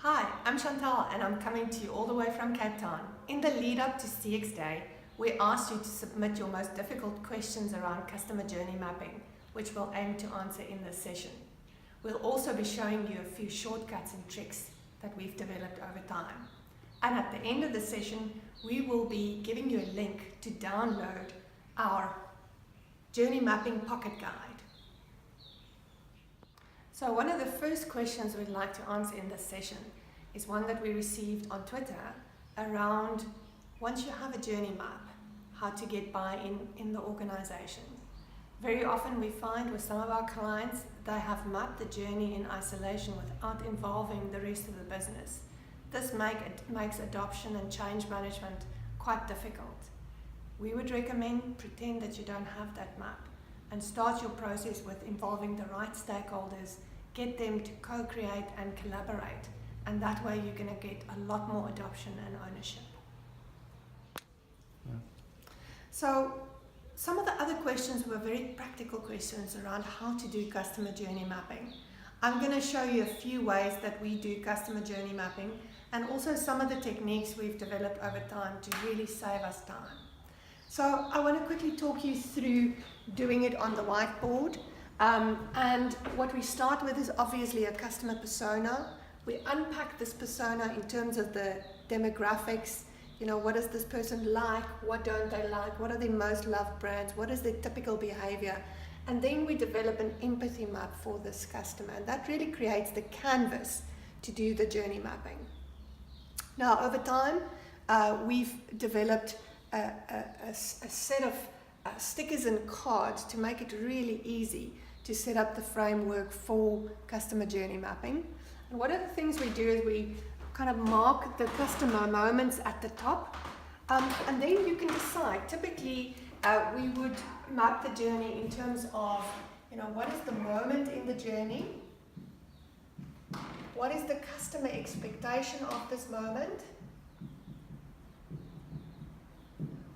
Hi, I'm Chantal and I'm coming to you all the way from Cape Town. In the lead up to CXDay, we asked you to submit your most difficult questions around customer journey mapping, which we'll aim to answer in this session. We'll also be showing you a few shortcuts and tricks that we've developed over time. And at the end of the session, we will be giving you a link to download our Journey Mapping Pocket Guide. So one of the first questions we'd like to answer in this session is one that we received on Twitter around, once you have a journey map, how to get buy-in in the organization. Very often we find with some of our clients, they have mapped the journey in isolation without involving the rest of the business. This makes adoption and change management quite difficult. We would recommend pretend that you don't have that map and start your process with involving the right stakeholders, get them to co-create and collaborate, and that way you're going to get a lot more adoption and ownership. Yeah. So some of the other questions were very practical questions around how to do customer journey mapping. I'm going to show you a few ways that we do customer journey mapping and also some of the techniques we've developed over time to really save us time. So I want to quickly talk you through doing it on the whiteboard. And what we start with is obviously a customer persona. We unpack this persona in terms of the demographics. You know, what is this person like? What don't they like? What are their most loved brands? What is their typical behavior? And then we develop an empathy map for this customer. And that really creates the canvas to do the journey mapping. Now, over time, we've developed a set of stickers and cards to make it really easy to set up the framework for customer journey mapping. And one of the things we do is we kind of mark the customer moments at the top, and then you can decide. Typically, we would map the journey in terms of, you know, what is the moment in the journey? What is the customer expectation of this moment?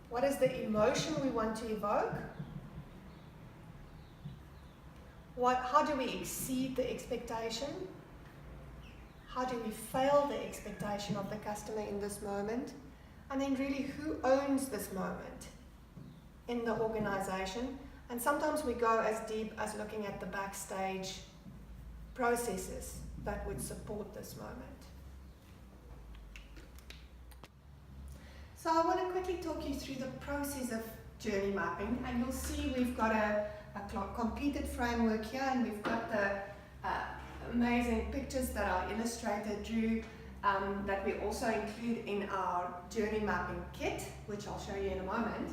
What is the emotion we want to evoke? How do we exceed the expectation? How do we fail the expectation of the customer in this moment? And then really, who owns this moment in the organization? And sometimes we go as deep as looking at the backstage processes that would support this moment. So I want to quickly talk you through the process of journey mapping, and you'll see we've got a completed framework here, and we've got the amazing pictures that our illustrator drew that we also include in our journey mapping kit, which I'll show you in a moment.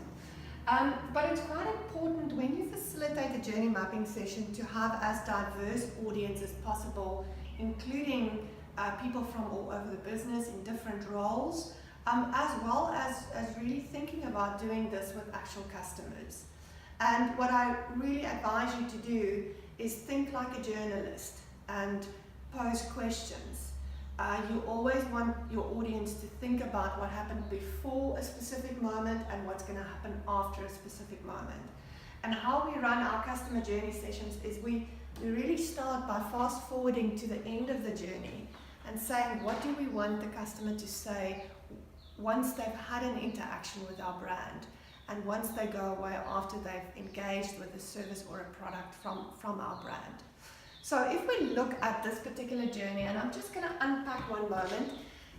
But it's quite important when you facilitate a journey mapping session to have as diverse audience as possible, including people from all over the business in different roles, as well as really thinking about doing this with actual customers. And what I really advise you to do is think like a journalist and pose questions. You always want your audience to think about what happened before a specific moment and what's going to happen after a specific moment. And how we run our customer journey sessions is we really start by fast forwarding to the end of the journey and saying, what do we want the customer to say once they've had an interaction with our brand, and once they go away after they've engaged with a service or a product from our brand. So if we look at this particular journey, and I'm just going to unpack one moment.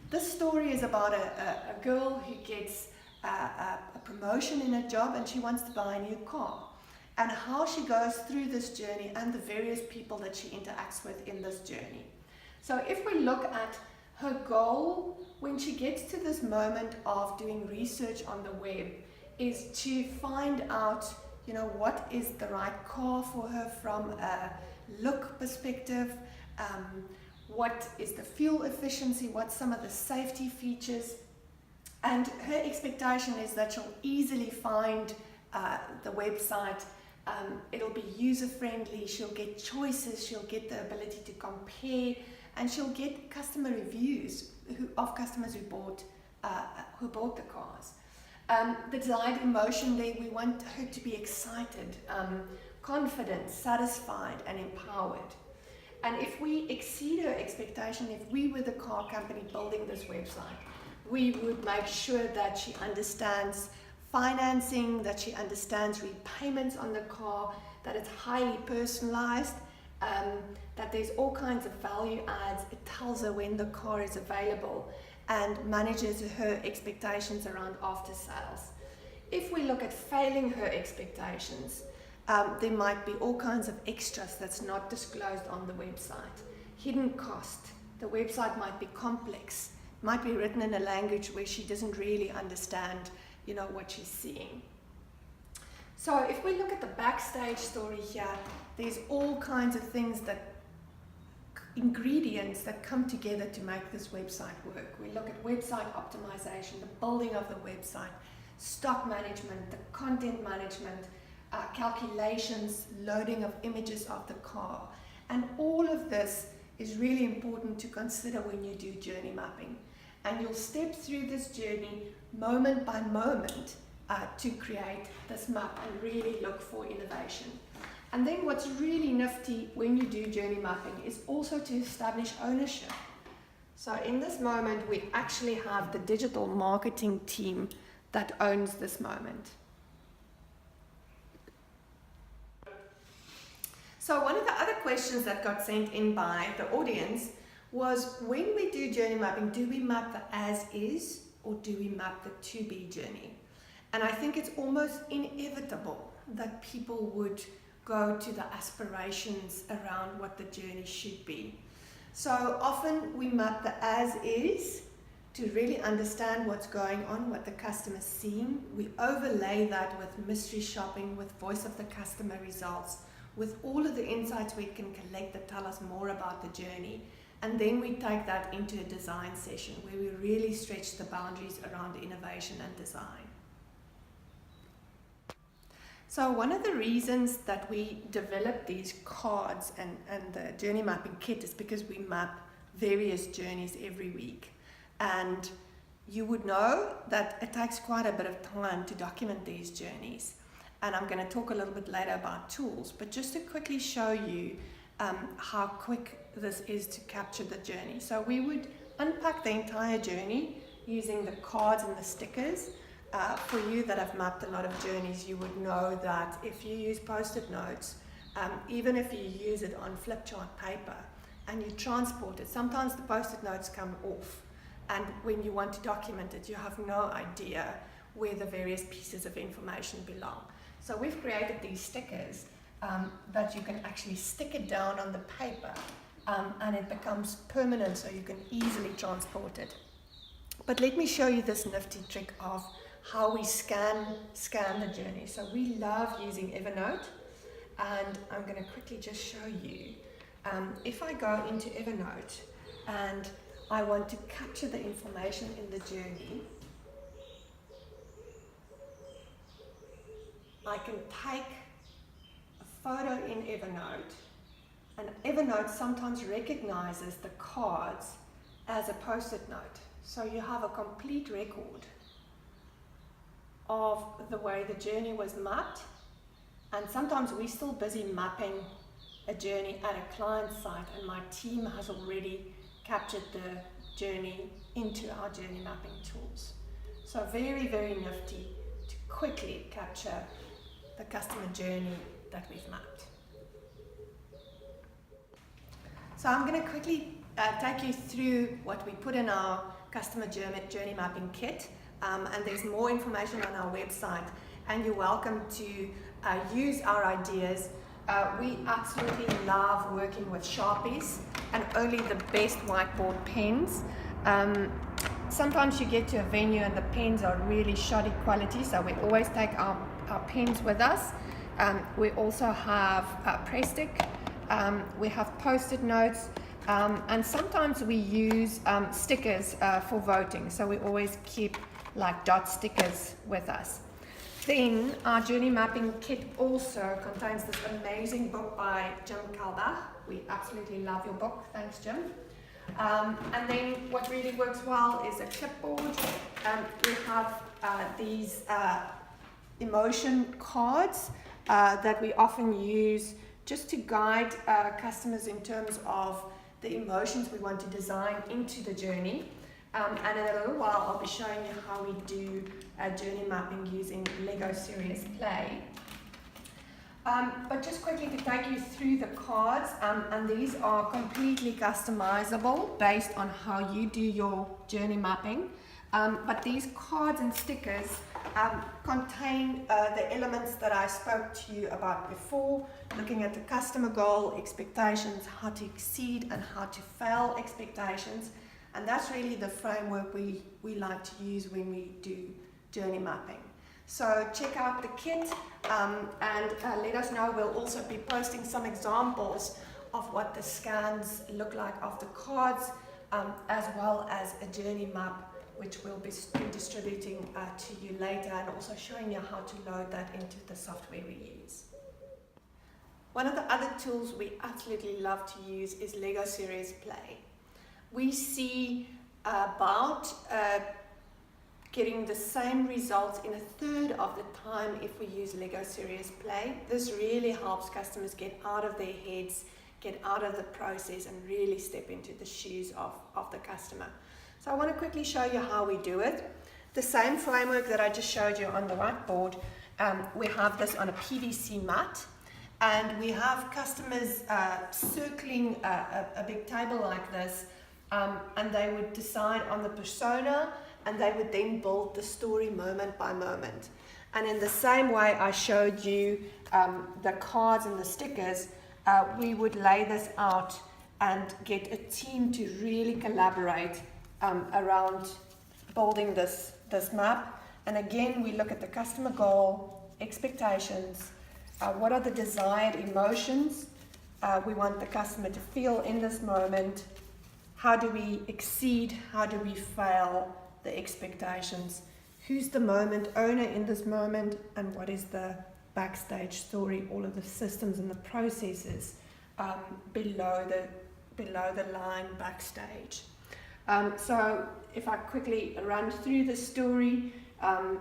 This story is about a girl who gets a promotion in a job and she wants to buy a new car, and how she goes through this journey and the various people that she interacts with in this journey. So if we look at her goal when she gets to this moment of doing research on the web is to find out, you know, what is the right car for her from a look perspective, what is the fuel efficiency, what's some of the safety features, and her expectation is that she'll easily find the website. It'll be user-friendly, she'll get choices, she'll get the ability to compare, and she'll get customer reviews of customers who bought the cars. The desired emotion there, we want her to be excited, confident, satisfied, and empowered. And if we exceed her expectation, if we were the car company building this website, we would make sure that she understands financing, that she understands repayments on the car, that it's highly personalized, that there's all kinds of value adds. It tells her when the car is available and manages her expectations around after sales. If we look at failing her expectations, there might be all kinds of extras that's not disclosed on the website. Hidden cost. The website might be complex, might be written in a language where she doesn't really understand, what she's seeing. So if we look at the backstage story here, there's all kinds of things ingredients that come together to make this website work. We look at website optimization, the building of the website, stock management, the content management, calculations, loading of images of the car. And all of this is really important to consider when you do journey mapping. And you'll step through this journey moment by moment to create this map and really look for innovation. And then what's really nifty when you do journey mapping is also to establish ownership. So in this moment, we actually have the digital marketing team that owns this moment. So one of the other questions that got sent in by the audience was, when we do journey mapping, do we map the as is or do we map the to be journey? And I think it's almost inevitable that people would go to the aspirations around what the journey should be. So often we map the as is to really understand what's going on, what the customer's seeing. We overlay that with mystery shopping, with voice of the customer results, with all of the insights we can collect that tell us more about the journey. And then we take that into a design session where we really stretch the boundaries around innovation and design. So one of the reasons that we develop these cards and the journey mapping kit is because we map various journeys every week. And you would know that it takes quite a bit of time to document these journeys. And I'm going to talk a little bit later about tools, but just to quickly show you how quick this is to capture the journey. So we would unpack the entire journey using the cards and the stickers. For you that have mapped a lot of journeys, you would know that if you use post-it notes, even if you use it on flip chart paper and you transport it, sometimes the post-it notes come off. And when you want to document it, you have no idea where the various pieces of information belong. So we've created these stickers that you can actually stick it down on the paper and it becomes permanent so you can easily transport it. But let me show you this nifty trick of how we scan the journey. So we love using Evernote, and I'm going to quickly just show you. If I go into Evernote and I want to capture the information in the journey, I can take a photo in Evernote, and Evernote sometimes recognizes the cards as a post-it note. So you have a complete record of the way the journey was mapped, and sometimes we're still busy mapping a journey at a client site and my team has already captured the journey into our journey mapping tools. So very, very nifty to quickly capture the customer journey that we've mapped. So I'm going to quickly take you through what we put in our customer journey mapping kit. And there's more information on our website, and you're welcome to use our ideas. We absolutely love working with Sharpies and only the best whiteboard pens. Sometimes you get to a venue and the pens are really shoddy quality, so we always take our pens with us. We also have press stick, we have post-it notes, and sometimes we use stickers for voting, so we always keep like dot stickers with us. Then our journey mapping kit also contains this amazing book by Jim Kalbach. We absolutely love your book, thanks Jim. And then what really works well is a clipboard. We have these emotion cards that we often use just to guide customers in terms of the emotions we want to design into the journey. And in a little while I'll be showing you how we do journey mapping using Lego Serious Play. But just quickly to take you through the cards, and these are completely customizable based on how you do your journey mapping. But these cards and stickers contain the elements that I spoke to you about before, looking at the customer goal, expectations, how to exceed and how to fail expectations. And that's really the framework we like to use when we do journey mapping. So check out the kit and let us know. We'll also be posting some examples of what the scans look like of the cards, as well as a journey map, which we'll be distributing to you later, and also showing you how to load that into the software we use. One of the other tools we absolutely love to use is Lego Serious Play. We see about getting the same results in a third of the time if we use Lego Serious Play. This really helps customers get out of their heads, get out of the process, and really step into the shoes of the customer. So I want to quickly show you how we do it. The same framework that I just showed you on the whiteboard, we have this on a PVC mat, and we have customers circling a big table like this, and they would decide on the persona, and they would then build the story moment by moment. And in the same way I showed you the cards and the stickers, we would lay this out and get a team to really collaborate around building this map. And again, we look at the customer goal, expectations, what are the desired emotions we want the customer to feel in this moment, how do we exceed, how do we fail the expectations, who's the moment owner in this moment, and what is the backstage story, all of the systems and the processes below the line backstage. So if I quickly run through the story, a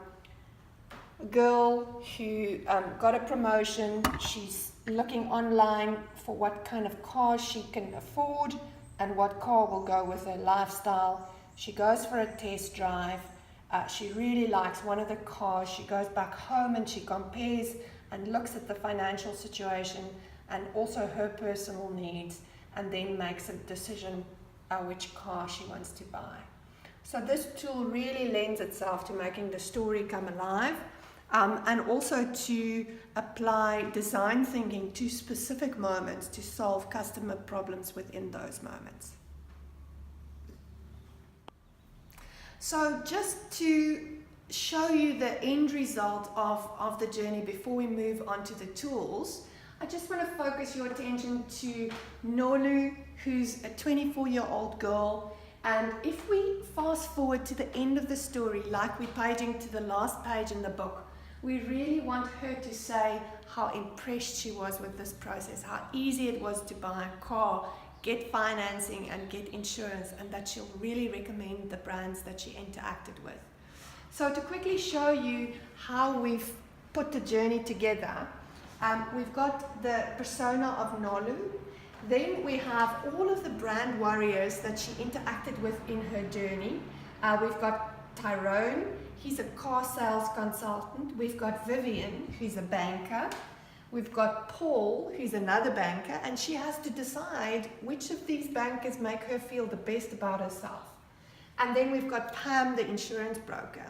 girl who got a promotion, she's looking online for what kind of car she can afford and what car will go with her lifestyle. She goes for a test drive. She really likes one of the cars. She goes back home and she compares and looks at the financial situation and also her personal needs, and then makes a decision which car she wants to buy. So this tool really lends itself to making the story come alive, and also to apply design thinking to specific moments to solve customer problems within those moments. So just to show you the end result of the journey before we move on to the tools, I just want to focus your attention to Nolu, who's a 24-year-old girl. And if we fast forward to the end of the story, like we're paging to the last page in the book, we really want her to say how impressed she was with this process, how easy it was to buy a car, get financing and get insurance, and that she'll really recommend the brands that she interacted with. So to quickly show you how we've put the journey together, we've got the persona of Nolu. Then we have all of the brand warriors that she interacted with in her journey. We've got Tyrone, he's a car sales consultant. We've got Vivian, who's a banker. We've got Paul, who's another banker, and she has to decide which of these bankers make her feel the best about herself. And then we've got Pam, the insurance broker.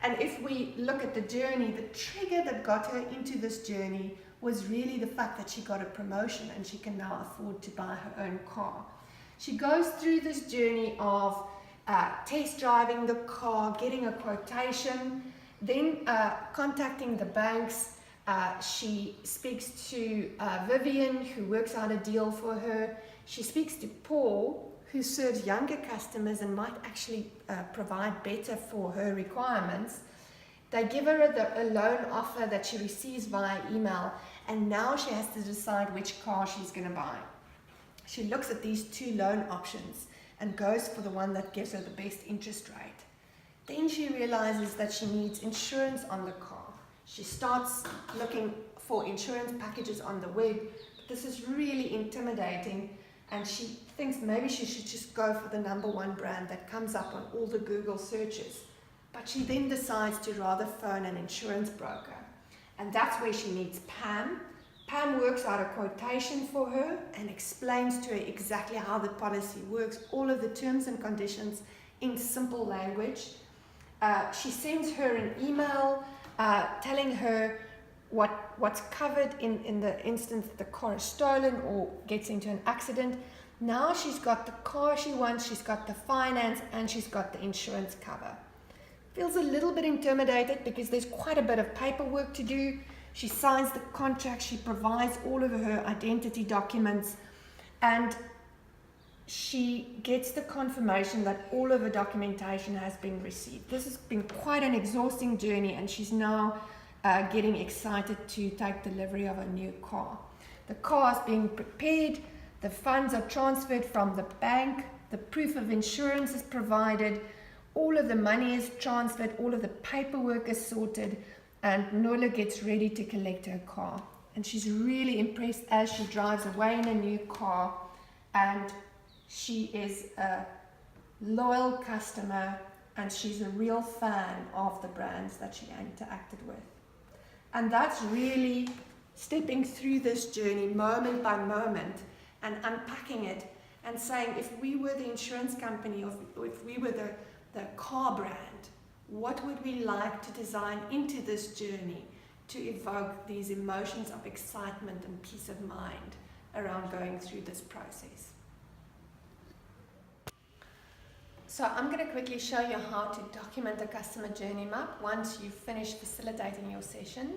And if we look at the journey, the trigger that got her into this journey was really the fact that she got a promotion and she can now afford to buy her own car. She goes through this journey of test driving the car, getting a quotation, then contacting the banks. She speaks to Vivian, who works out a deal for her. She speaks to Paul, who serves younger customers and might actually provide better for her requirements. They give her a loan offer that she receives via email, and now she has to decide which car she's going to buy. She looks at these two loan options and goes for the one that gives her the best interest rate. Then she realizes that she needs insurance on the car. She starts looking for insurance packages on the web. this is really intimidating, and she thinks maybe she should just go for the #1 brand that comes up on all the Google searches. But she then decides to rather phone an insurance broker. And that's where she meets Pam. Pam works out a quotation for her and explains to her exactly how the policy works, all of the terms and conditions in simple language. She sends her an email telling her what's covered in the instance that the car is stolen or gets into an accident. Now she's got the car she wants, she's got the finance, and she's got the insurance cover. Feels a little bit intimidated because there's quite a bit of paperwork to do. She signs the contract, she provides all of her identity documents, and she gets the confirmation that all of her documentation has been received. This has been quite an exhausting journey, and she's now getting excited to take delivery of a new car. The car is being prepared, the funds are transferred from the bank, the proof of insurance is provided, all of the money is transferred, all of the paperwork is sorted, and Nola gets ready to collect her car. And she's really impressed as she drives away in a new car, and she is a loyal customer, and she's a real fan of the brands that she interacted with. And that's really stepping through this journey moment by moment and unpacking it and saying, if we were the insurance company, or if we were the car brand, what would we like to design into this journey to evoke these emotions of excitement and peace of mind around going through this process? So I'm going to quickly show you how to document a customer journey map once you've finished facilitating your session.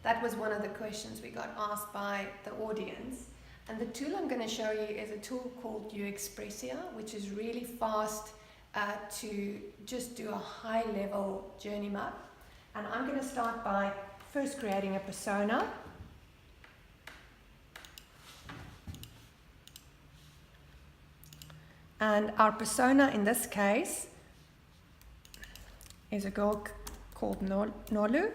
That was one of the questions we got asked by the audience. And the tool I'm going to show you is a tool called CXPA, which is really fast to just do a high-level journey map. And I'm going to start by first creating a persona. And our persona in this case is a girl called Nolu.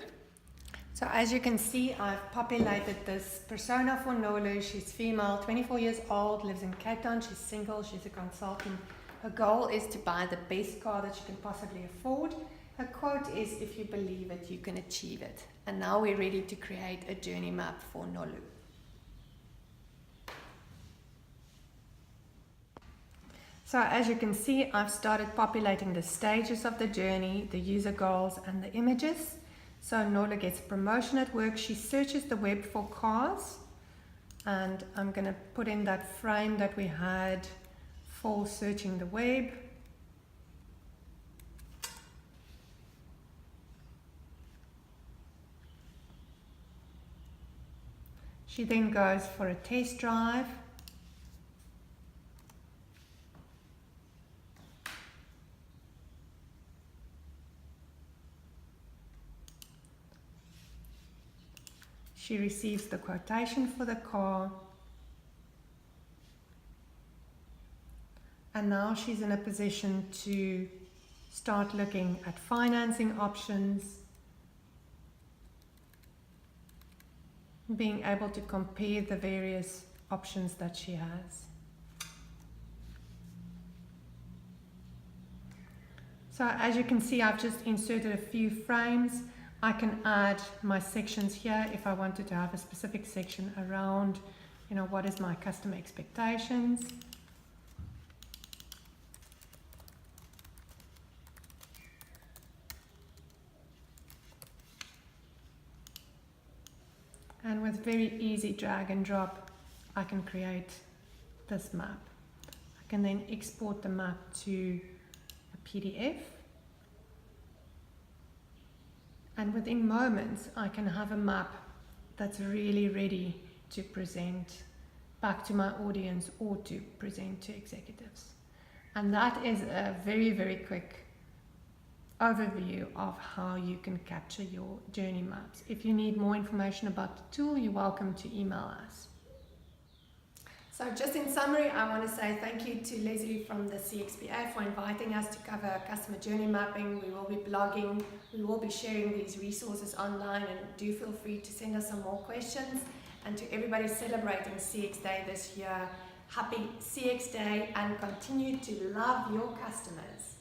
So as you can see, I've populated this persona for Nolu. She's female, 24 years old, lives in Cape Town, she's single, she's a consultant. Her goal is to buy the best car that she can possibly afford. Her quote is, if you believe it, you can achieve it. And now we're ready to create a journey map for Nolu. So as you can see, I've started populating the stages of the journey, the user goals, and the images. So Nola gets promotion at work. She searches the web for cars, and I'm going to put in that frame that we had for searching the web. She then goes for a test drive. She receives the quotation for the car, and now she's in a position to start looking at financing options, being able to compare the various options that she has. So as you can see, I've just inserted a few frames. I can add my sections here if I wanted to have a specific section around, what is my customer expectations. And with very easy drag and drop, I can create this map. I can then export the map to a PDF. And within moments, I can have a map that's really ready to present back to my audience or to present to executives. And that is a very, very quick overview of how you can capture your journey maps. If you need more information about the tool, you're welcome to email us. So just in summary, I want to say thank you to Leslie from the CXPA for inviting us to cover customer journey mapping. We will be blogging, we will be sharing these resources online, and do feel free to send us some more questions. and to everybody celebrating CXDay this year, happy CXDay and continue to love your customers.